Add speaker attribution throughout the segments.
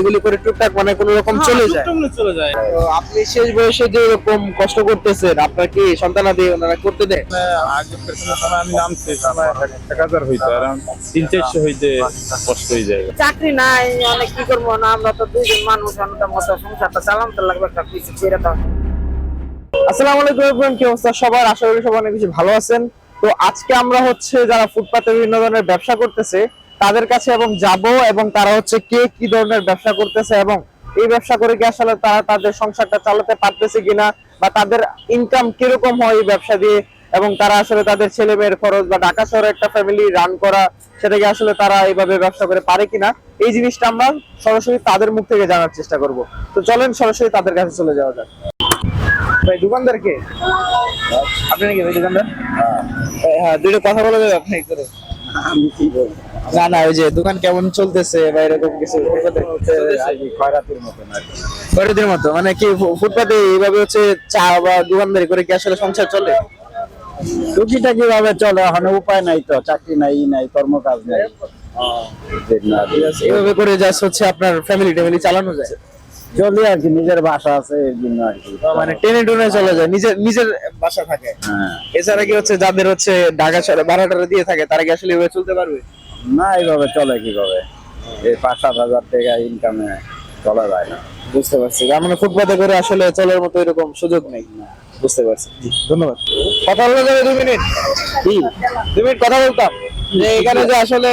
Speaker 1: এগুলি করে টুকটাক মানে কোনো রকম চলে যায়। তো আপনি শেষ বয়সে যে এরকম কষ্ট করতেছেন, আপনার কি সন্তানাদি ওনারা করতে দেয়?
Speaker 2: আগে সময় আমি নামছি 1000 হইতো, আর 300-400 হইতে কষ্ট হয়ে যায়।
Speaker 3: চাকরি নাই, অনেক কি করবো না, আমরা তো দুইজন মানুষ, আমাদের মতো সংসারটা চালাতে লাগবে, একটা কিছু করে দাও।
Speaker 1: আসসালামু আলাইকুম এভরিওয়ান, কি অবস্থা সবার? আশা করি সবাই অনেক বেশি ভালো আছেন। তো আজকে আমরা যারা ফুটপাতে বিভিন্ন ধরনের ব্যবসা করতেছে তাদের কাছে যাব, এবং তারা কে কি ধরনের ব্যবসা করতেছে, এবং এই ব্যবসা করে কি আসলে তারা তাদের সংসারটা চালাতে পারতেছে কিনা, বা তাদের ইনকাম কিরকম হয় এই ব্যবসা দিয়ে, এবং তারা আসলে তাদের ছেলে মেয়ের খরচ বা ঢাকা শহরে একটা ফ্যামিলি রান করা, সেটাকে আসলে তারা এইভাবে ব্যবসা করে পারে কিনা, এই জিনিসটা আমরা সরাসরি তাদের মুখ থেকে জানার চেষ্টা করব। তো চলেন সরাসরি তাদের কাছে চলে যাওয়া যাক। ভাই দোকানদার কে? আপনি নাকি ভাই দোকানদার? হ্যাঁ, দুটো কথা বলা যাবে আপনি করে?
Speaker 2: আমি কি বলবো,
Speaker 1: না না, ওই যে দোকান কেমন চলতেছে বা এরকম কিছু
Speaker 2: খয়রাতের মতো না।
Speaker 1: খরিদের মতো, মানে কি ফুটপাতে এইভাবে চা বা দোকানদারি করে কি আসলে সংসার চলে?
Speaker 2: টুকিটা কিভাবে চলে, এখন উপায় নাই, তো চাকরি নাই, কর্মকাজ নাই।
Speaker 1: এইভাবে করে জাস্ট আপনার ফ্যামিলি চালানো যায়?
Speaker 2: চলে আর কি, নিজের বাসা আছে এর জন্য আর কি,
Speaker 1: মানে টেনে টুনে চলে যায়, নিজের নিজের বাসা থাকে।
Speaker 2: হ্যাঁ।
Speaker 1: এছাড়া কি যাদের ঢাকা শহরে ভাড়াটা দিয়ে থাকে তারা কি আসলে এভাবে চলতে পারবে?
Speaker 2: না, এইভাবে চলে কিভাবে? এই 5-7 হাজার টাকা ইনকামে চলা যায় না।
Speaker 1: বুঝতে পারছি, তার মানে ফুটপাতে করে আসলে চলার মতো এরকম সুযোগ নেই। বুঝতে পারছি, জি ধন্যবাদ। কথা বলা যাবে 2 মিনিট?
Speaker 2: কি
Speaker 1: 2 মিনিট কথা বলতাম যে এখানে যে আসলে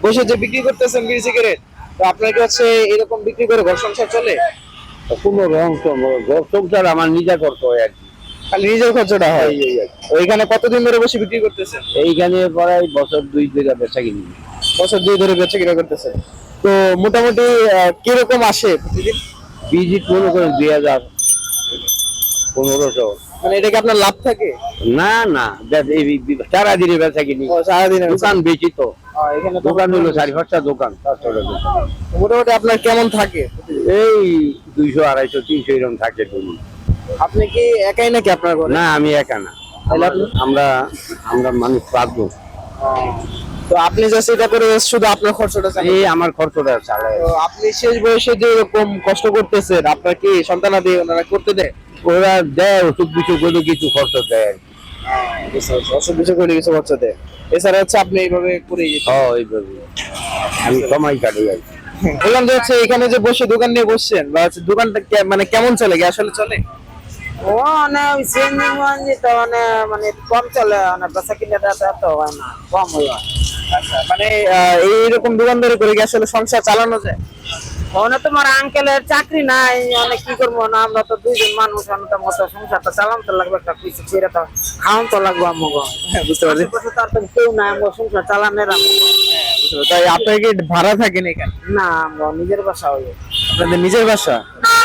Speaker 1: বসে যে বিক্রি করতেছেন বিড়ি সিগারেট, তো আপনার কি এরকম বিক্রি করে ঘর সংসার চলে?
Speaker 2: কোনো রং সংসার আমার নিজে করতে হয় আর কি,
Speaker 1: খালি নিজের খরচটা হয়? ওইখানে কতদিন ধরে বসে বিক্রি করতেছেন?
Speaker 2: এইখানে প্রায় বছর 2 ধরে বেচা কিনি।
Speaker 1: বছর 2 ধরে বেচা কিনা করতেছেন। তো মোটামুটি কিরকম আসে প্রতিদিন?
Speaker 2: ভিজিট মনে করেন 2000, 1500।
Speaker 1: মানে এটা কি আপনার লাভ থাকে?
Speaker 2: না না, সারাদিনে বেচা কিনি,
Speaker 1: সারাদিনে
Speaker 2: দোকান বেশি তো।
Speaker 1: এখানে
Speaker 2: দোকান হলো 4-5টা দোকান,
Speaker 1: মোটামুটি আপনার কেমন থাকে?
Speaker 2: এই 200, 250, 300 এরকম থাকে। তুমি
Speaker 1: আপনি কি একাই নাকি আপনার ঘরে?
Speaker 2: না, আমি একা না,
Speaker 1: তাহলে আপনি
Speaker 2: আমরা মানুষ 5 জন।
Speaker 1: তো আপনি জাস্ট এটা করে শুধু আপনার খরচটা চালান?
Speaker 2: এই আমার খরচটা চালায়।
Speaker 1: তো আপনি শেষ বয়সে যে এরকম কষ্ট করতেছেন, আপনার কি সন্তানাদি ওনারা করতে দেয়?
Speaker 2: ওরা দেয়, ওষুধ কিছু করে কিছু খরচ দেয়।
Speaker 1: অসুখ বিসুখ হলে কিছু খরচা দেয়। এছাড়া আপনি এইভাবে করে
Speaker 2: এইভাবে আমি সময় কাটাই আর কি।
Speaker 1: বললাম যে এখানে যে বসে দোকান নিয়ে বসছেন, বা দোকানটা মানে কেমন চলে, কি আসলে চলে?
Speaker 3: ও সিএনজি তো মানে কম চলে, বেচা কিনাটা এত হয় না, কম হয়।
Speaker 1: আচ্ছা, মানে এইরকম দোকানদারি করে কি আসলে সংসার চালানো যায়?
Speaker 3: তোমার আঙ্কেলের চাকরি নাই, অনেক কি করবো না, আমরা তো দুইজন মানুষ, আমাদের মতো সংসারটা চালাতে লাগবে, একটা কিছু করে তো খাওয়ান তো লাগবে আমাকে।
Speaker 1: বুঝতে পারছি।
Speaker 3: তার তো কেউ নাই, আমরা সংসার চালানোর
Speaker 1: তাই আপনার কি ভাড়া থাকেন এখানে?
Speaker 3: না, আমরা নিজের বাসা হই।
Speaker 1: আপনাদের নিজের বাসা?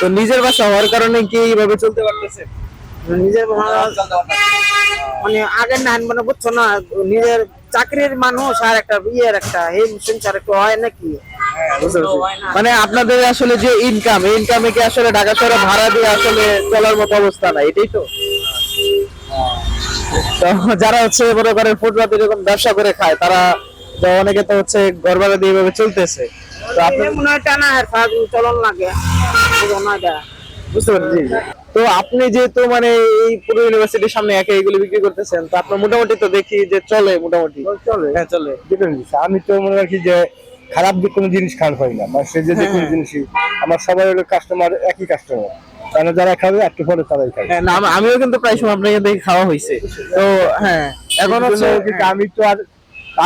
Speaker 1: তো নিজের বাসা হওয়ার কারণে কি এইভাবে চলতে পারতেছেন?
Speaker 3: নিজের মানে আগের না, মানে বুঝছো না, নিজের চাকরির মানুষ আর একটা বিয়ের একটা এই সংসার একটু হয় নাকি?
Speaker 1: মানে আপনাদের আসলে যে ইনকাম, এই ইনকামে কি আসলে ঢাকা শহরে ভাড়া দিয়ে আসলে চলার মতো অবস্থা না, এটাই তো? তো যারা মনে করেন ফুটপাতে এরকম ব্যবসা করে খায়, তারা অনেকে তো ঘর ভাড়া দিয়ে এভাবে চলতেছে। তো আপনি
Speaker 3: মনে হয় টানা চলন লাগে,
Speaker 1: বুঝতে পারছি। তো আপনি যেহেতু মানে এই পুরো ইউনিভার্সিটির সামনে একা এগুলো বিক্রি করতেছেন, তো আপনার মোটামুটি তো দেখি যে চলে, মোটামুটি
Speaker 2: চলে।
Speaker 1: হ্যাঁ চলে।
Speaker 2: আমি তো মনে রাখি যে খারাপ দিক কোনো জিনিস খারাপ হয় না, মানে সে যে কোনো জিনিসই আমার সবাই হলো কাস্টমার, একই কাস্টমার, তাহলে যারা খাবে একটু পরে তারাই খাবে।
Speaker 1: হ্যাঁ, না আমিও কিন্তু প্রায় সময় আপনার এখান থেকে খাওয়া হয়েছে। তো হ্যাঁ, এখন
Speaker 2: আমি তো আর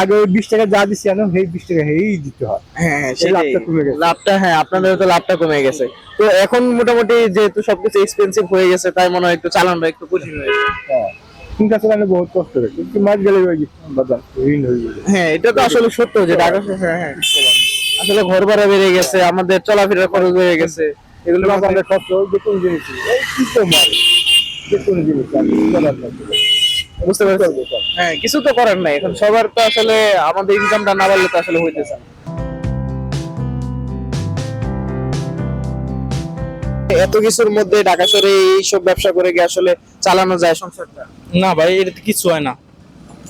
Speaker 2: আগে 20 টাকা যা দিচ্ছি এখন সেই 20 টাকা দিতে হয়।
Speaker 1: হ্যাঁ,
Speaker 2: লাভটা কমে গেছে।
Speaker 1: লাভটা, হ্যাঁ আপনাদের তো লাভটা কমে গেছে। তো এখন মোটামুটি যেহেতু সবকিছু এক্সপেন্সিভ হয়ে গেছে, তাই মনে হয় একটু চালানো একটু কঠিন হয়ে গেছে।
Speaker 2: হ্যাঁ, কিন্তু আসলে বহুত কষ্ট হয়েছে, কিন্তু মাস গেলে বাজার ঋণ হয়ে যাবে।
Speaker 1: হ্যাঁ, এটা তো আসলে সত্য যে ঢাকা শহরে আসলে ঘর ভাড়া বেড়ে গেছে, আমাদের চলাফেরার খরচ বেড়ে গেছে, এগুলো
Speaker 2: আমাদের খরচ যে কোনো জিনিস, এই কিছু মাল যে কোনো জিনিস
Speaker 1: বুঝতে পারছি। হ্যাঁ, কিছু তো করার নাই, এখন সবার তো আসলে আমাদের ইনকামটা না বাড়লে তো আসলে হইতেছে না। এত কিছুর মধ্যে ঢাকা শহরে এইসব ব্যবসা করে কি আসলে চালানো যায় সংসারটা?
Speaker 4: না ভাই, এটা তো কিছু হয় না।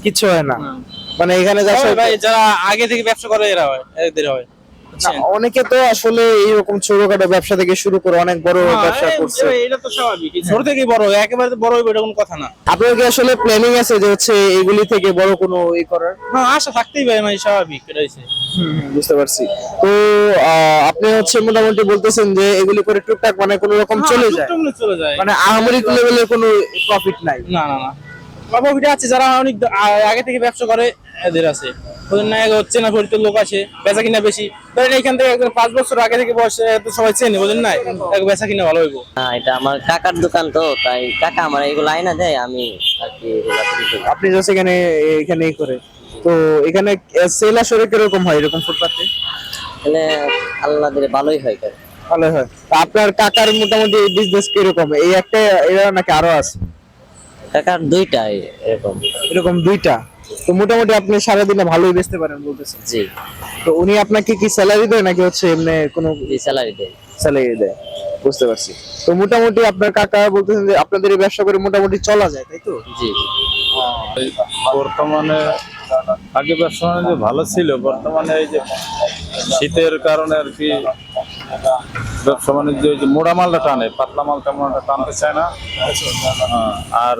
Speaker 1: কিছু হয় না, মানে এখানে যা
Speaker 4: ভাই যারা আগে থেকে ব্যবসা করে এরা হয়, এদের হয়। বুঝছেন?
Speaker 1: অনেকে তো আসলে এইরকম ছোটখাটো ব্যবসা থেকে শুরু করে অনেক বড় ব্যবসা করছে।
Speaker 4: এটা তো স্বাভাবিক, ছোট থেকে বড় হয়, একেবারে তো বড় হবে এটা কোনো কথা না।
Speaker 1: আপনার কি আসলে প্ল্যানিং আছে যে হচ্ছে এগুলি থেকে বড় কোনো করার?
Speaker 4: হ্যাঁ, আশা থাকতেই পারে, মানে স্বাভাবিক, এটা হচ্ছে।
Speaker 1: বুঝতে পারছি। তো আপনি হচ্ছে মোটামুটি বলতেছেন যে এগুলি করে টুকটাক মানে কোনো রকম চলে যায়,
Speaker 4: চলে যায়,
Speaker 1: মানে আহামরি লেভেলের কোনো প্রফিট নাই।
Speaker 4: না না না, প্রফিট আছে, যারা অনেক আগে থেকে ব্যবসা করে এদের আছে, ওদের না হচ্ছে না, পরিচিত লোক আছে, বেচা কিনা বেশি। ধরেন এখান থেকে একদম 5 বছর আগে থেকে বসে তো সবাই চেনে, বুঝলেন না, বেচা কিনা ভালো হইব।
Speaker 5: হ্যাঁ, এটা আমার কাকার দোকান, তো তাই কাকা আমার এগুলো আইনা দেয়, আমি আর কি এগুলা করি তো।
Speaker 1: আপনি জাস্ট এখানে করে, তো এখানে সেল আসলে কিরকম হয় এরকম ফুটপাতে?
Speaker 5: মানে আল্লাহ দিলে ভালোই হয় কাজ।
Speaker 1: ভালো হয়। তা আপনার কাকার মোটামুটি বিজনেস কিরকম? এই একটা এরা নাকি আরো আছে?
Speaker 5: কাকার দুইটাই এরকম।
Speaker 1: এরকম দুইটা। তো মোটামুটি আপনি সারাদিনে ভালোই বেচতে পারেন বলতেছেন।
Speaker 5: জি
Speaker 1: তো উনি আপনাকে কি স্যালারি দেয় নাকি হচ্ছে এমনি কোনো
Speaker 5: জি, স্যালারি দেয়।
Speaker 1: স্যালারি দেয়? বুঝতে পারছি। তো মোটামুটি আপনার কাকা বলতেছেন যে আপনাদের এই ব্যবসা করে মোটামুটি চলা যায়, তাই তো?
Speaker 5: জি
Speaker 6: বর্তমানে আগে ব্যবসা বাণিজ্য ভালো ছিল, বর্তমানে এই যে শীতের কারণে আর কি ব্যবসা বাণিজ্য যে মোড়া মালটা টানে, পাতলা মাল তেমন একটা টানতে চায় না। আর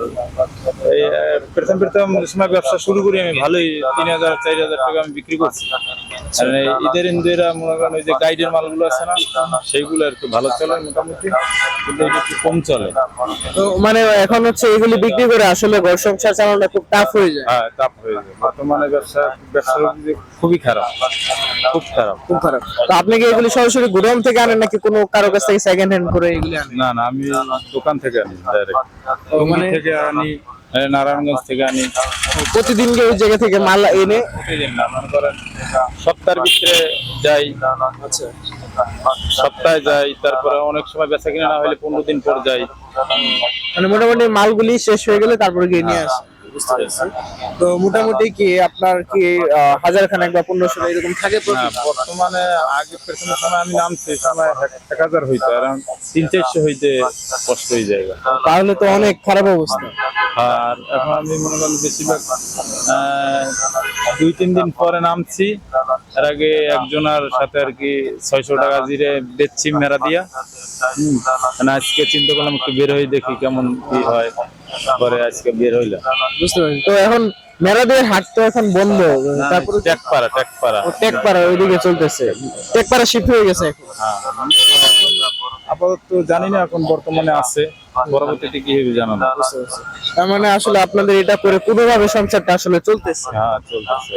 Speaker 6: এই প্রথম সময় ব্যবসা শুরু করি আমি ভালোই 3,000-4,000 টাকা আমি বিক্রি করছি। আর এই ঈদের ইন্দিরা মনে করেন ওই যে গাইডের মালগুলো আছে না, সেইগুলো আর কি ভালো চলে মোটামুটি, কিন্তু এটা একটু কম চলে।
Speaker 1: তো মানে এখন হচ্ছে এগুলি বিক্রি করে আসলে ঘর সংসার চালানোটা খুব টাফ হয়ে যায়।
Speaker 6: হ্যাঁ, চাপ হয়ে যায় বর্তমানে, ব্যবসা খুবই খারাপ, খুব খারাপ।
Speaker 1: খুব খারাপ। তো আপনি কি এগুলি সরাসরি গোডাউন থেকে আনেন নাকি কোনো কারো কাছ থেকে সেকেন্ড হ্যান্ড করে এগুলি আনেন?
Speaker 6: না না, আমি দোকান থেকে আনি ডাইরেক্ট,
Speaker 1: মানে
Speaker 6: থেকে আনি, নারায়ণগঞ্জ থেকে আনি।
Speaker 1: প্রতিদিন কি ওই জায়গা থেকে মাল এনে?
Speaker 6: প্রতিদিন না, মনে করেন সপ্তাহের ভিতরে যাই,
Speaker 1: আচ্ছা,
Speaker 6: সপ্তাহে যাই, তারপরে অনেক সময় বেচা কিনা না হলে 15 দিন পর যাই।
Speaker 1: মানে মোটামুটি মালগুলি শেষ হয়ে গেলে তারপরে গিয়ে নিয়ে আসে। বুঝতে পারছি। তো মোটামুটি কি আপনার কি 1000 খানেক বা 1500 এরকম থাকে
Speaker 6: না,
Speaker 1: প্রফিট?
Speaker 6: বর্তমানে আগে প্রথমে সময় আমি নামছি, এই সময় 1000 হইতো, আর 300-400 হইতে কষ্ট হয়ে যায়।
Speaker 1: তাহলে তো অনেক খারাপ অবস্থা।
Speaker 6: আর এখন আমি মনে করেন বেশিরভাগ 2-3 দিন পরে নামছি। এর আগে একজনের সাথে আর কি 600 টাকা জিরে বেচছি মেরা দিয়া। মানে আজকে চিন্তা করলাম একটু বের হয়ে দেখি কেমন কি হয়, পরে আজকে বের হইলাম।
Speaker 1: বুঝতে পারছি। তো এখন মেরাদের হাট তো এখন বন্ধ, তারপরে
Speaker 6: ট্যাকপাড়া
Speaker 1: টেকপাড়া ওইদিকে চলতেছে, টেকপাড়া শিফট হয়ে গেছে এখন।
Speaker 6: হ্যাঁ, আপাতত জানি না এখন বর্তমানে আছে, পরবর্তীতে কি হবে জানা না।
Speaker 1: তার মানে আসলে আপনাদের এটা করে কোনোভাবে সংসারটা আসলে চলতেছে।
Speaker 6: হ্যাঁ, চলতেছে।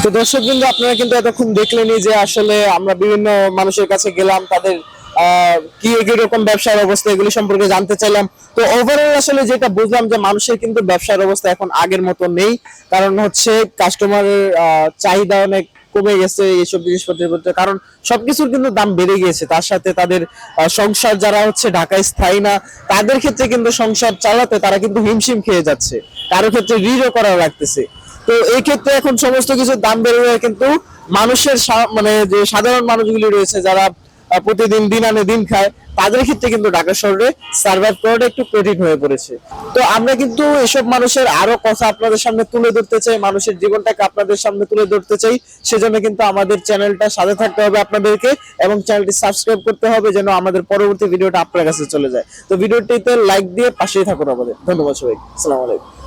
Speaker 1: তো দর্শক বিন্দু, আপনারা কিন্তু এতক্ষণ দেখলেনই যে আসলে আমরা বিভিন্ন মানুষের কাছে গেলাম, তাদের কি কিরকম ব্যবসার অবস্থা এগুলি সম্পর্কে জানতে চাইলাম। তো ওভারঅল আসলে যেটা বুঝলাম যে মানুষের কিন্তু ব্যবসার অবস্থা এখন আগের মতো নেই, কারণ হচ্ছে কাস্টমারের চাহিদা অনেক কমে গেছে এইসব জিনিসপত্রের প্রতি, কারণ সবকিছুর কিন্তু দাম বেড়ে গিয়েছে। তার সাথে তাদের সংসার, যারা হচ্ছে ঢাকায় স্থায়ী না, তাদের ক্ষেত্রে কিন্তু সংসার চালাতে তারা কিন্তু হিমশিম খেয়ে যাচ্ছে, কারো ক্ষেত্রে ঋণও করা লাগতেছে। তো এই ক্ষেত্রে এখন সমস্ত কিছুর দাম বেড়ে যায়, কিন্তু মানুষের মানে যে সাধারণ মানুষগুলি রয়েছে যারা প্রতিদিন দিন আনে দিন খায়, তাদের ক্ষেত্রে কিন্তু ঢাকা শহরে সার্ভাইভ করাটা একটু কঠিন হয়ে পড়েছে। তো আমরা কিন্তু এসব মানুষের আরো কথা আপনাদের সামনে তুলে ধরতে চাই, মানুষের জীবনটাকে আপনাদের সামনে তুলে ধরতে চাই। সেজন্য কিন্তু আমাদের চ্যানেলটা সাথে থাকতে হবে আপনাদেরকে, এবং চ্যানেলটি সাবস্ক্রাইব করতে হবে যেন আমাদের পরবর্তী ভিডিওটা আপনার কাছে চলে যায়। তো ভিডিওটিতে লাইক দিয়ে পাশেই থাকুন আমাদের। ধন্যবাদ সবাই, আসসালামু আলাইকুম।